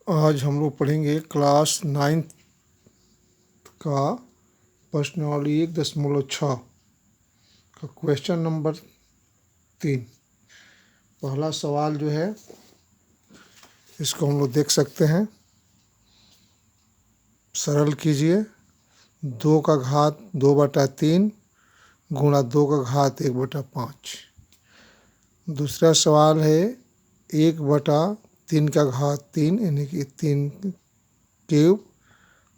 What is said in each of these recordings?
आज हम लोग पढ़ेंगे क्लास 9th का प्रश्नावली 1.6 का क्वेश्चन नंबर 3। पहला सवाल जो है इसको हम लोग देख सकते हैं। सरल कीजिए। 2 का घात 2/3 गुणा 2 का घात 1/5। दूसरा सवाल है 1/3 का घात 3 यानी कि 3 क्यूब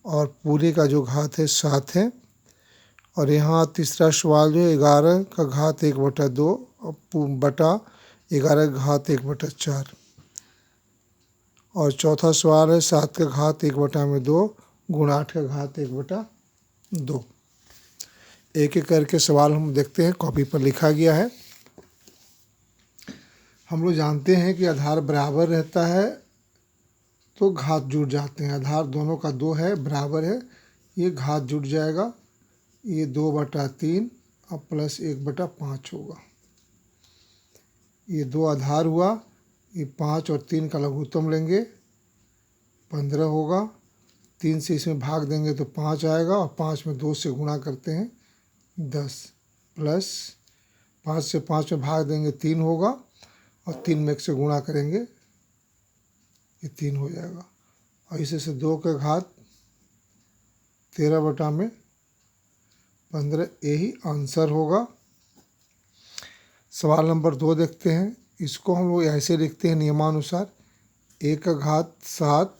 और पूरे का जो घात है 7 है। और यहाँ तीसरा सवाल जो है 11 का घात 1/2 बटा 11 का घात 1/4। और चौथा सवाल है 7 का घात 1/2 गुणा 8 का घात 1/2। एक एक करके सवाल हम देखते हैं। कॉपी पर लिखा गया है। हम लोग जानते हैं कि आधार बराबर रहता है तो घात जुड़ जाते हैं। आधार दोनों का 2 है, बराबर है, ये घात जुड़ जाएगा। ये 2/3 और प्लस 1/5 होगा। ये 2 आधार हुआ। ये 5 और 3 का लघुत्तम लेंगे 15 होगा। 3 से इसमें भाग देंगे तो 5 आएगा और 5 में 2 से गुणा करते हैं 10 प्लस 5 से 5 में भाग देंगे 3 होगा और 3 में 1 से गुणा करेंगे ये 3 हो जाएगा। और इसे से 2 का घात 13/15 यही आंसर होगा। सवाल नंबर 2 देखते हैं। इसको हम लोग ऐसे लिखते हैं नियमानुसार 1 का घात 7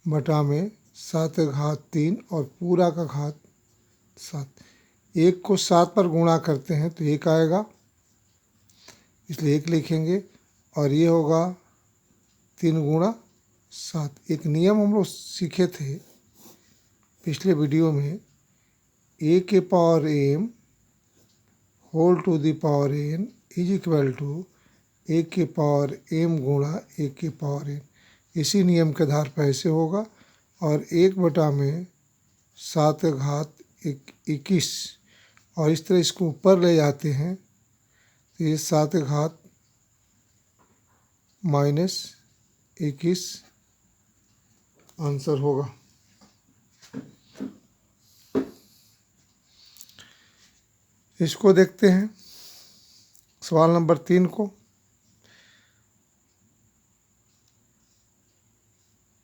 बटा में 7 का घात 3 और पूरा का घात 7। 1 को 7 पर गुणा करते हैं तो 1 आएगा, इसलिए 1 लिखेंगे। और ये होगा 3 गुणा 7। एक नियम हम लोग सीखे थे पिछले वीडियो में, a के power m whole to the power n is equal to a के पावर m गुणा a के पावर n। इसी नियम के आधार पर ऐसे होगा। और 1 बटा में 7 का घात 21 और इस तरह इसको ऊपर ले जाते हैं तो ये 7 का घात -21 आंसर होगा। इसको देखते हैं सवाल नंबर 3 को।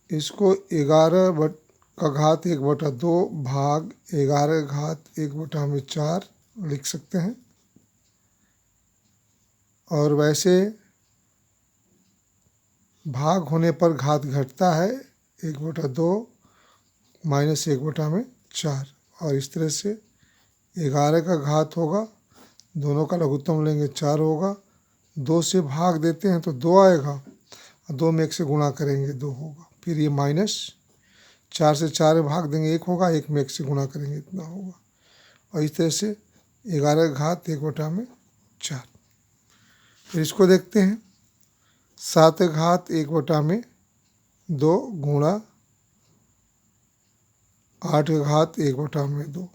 इसको 11 का घात 1/2 भाग 11 का घात 1/4 लिख सकते हैं। और वैसे भाग होने पर घात घटता है 1/2 माइनस 1/4। और इस तरह से 11 का घात होगा, दोनों का लघुत्तम लेंगे 4 होगा। 2 से भाग देते हैं तो 2 आएगा और 2 में 1 से गुणा करेंगे 2 होगा। फिर ये माइनस 4 से 4 में भाग देंगे 1 होगा, 1 में 1 से गुणा करेंगे इतना होगा। और इस तरह से 11 का घात 1/4। फिर इसको देखते हैं 7 का घात 1/2 गुणा 8 का घात 1/2।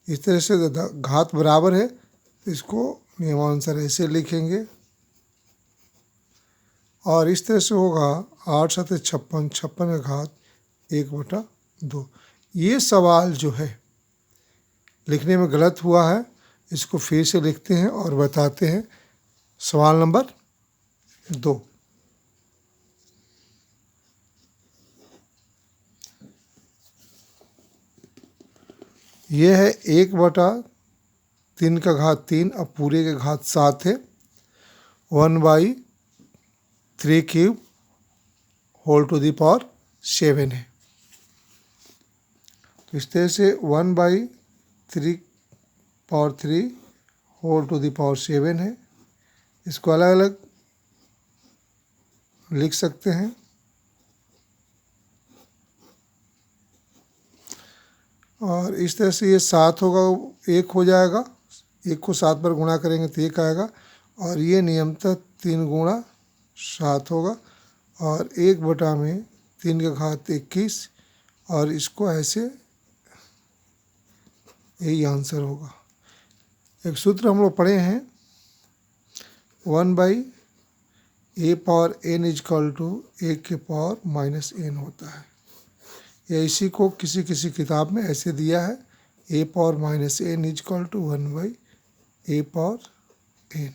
इस तरह से घात बराबर है तो इसको नियमानुसार ऐसे लिखेंगे। और इस तरह से होगा 8 7 56, 56 का घात 1/2। ये सवाल जो है लिखने में गलत हुआ है, इसको फिर से लिखते हैं और बताते हैं। सवाल नंबर 2, ये है 1/3 का घात 3 और पूरे के घात 7 है। 1/3 cube whole to the power 7 है। तो इस तरह से 1/3 power 3 whole to the power 7 है। इसको अलग अलग लिख सकते हैं। और इस तरह से ये 7 होगा, 1 हो जाएगा। 1 को 7 पर गुणा करेंगे तो 1 आएगा। और ये नियमतः 3 गुणा 7 होगा। और 1 बटा में 3 का घात 21 और इसको ऐसे, यही आंसर होगा। एक सूत्र हम लोग पढ़े हैं 1/3 ए पावर एन इजकल टू ए के पावर माइनस एन होता है। या इसी को किसी किसी किताब में ऐसे दिया है, a power minus n equal to 1 a power n.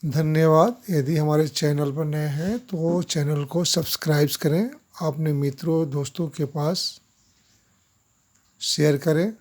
धन्यवाद। यदि हमारे चैनल पर नए हैं तो चैनल को सब्सक्राइब करें, अपने मित्रों दोस्तों के पास शेयर करें।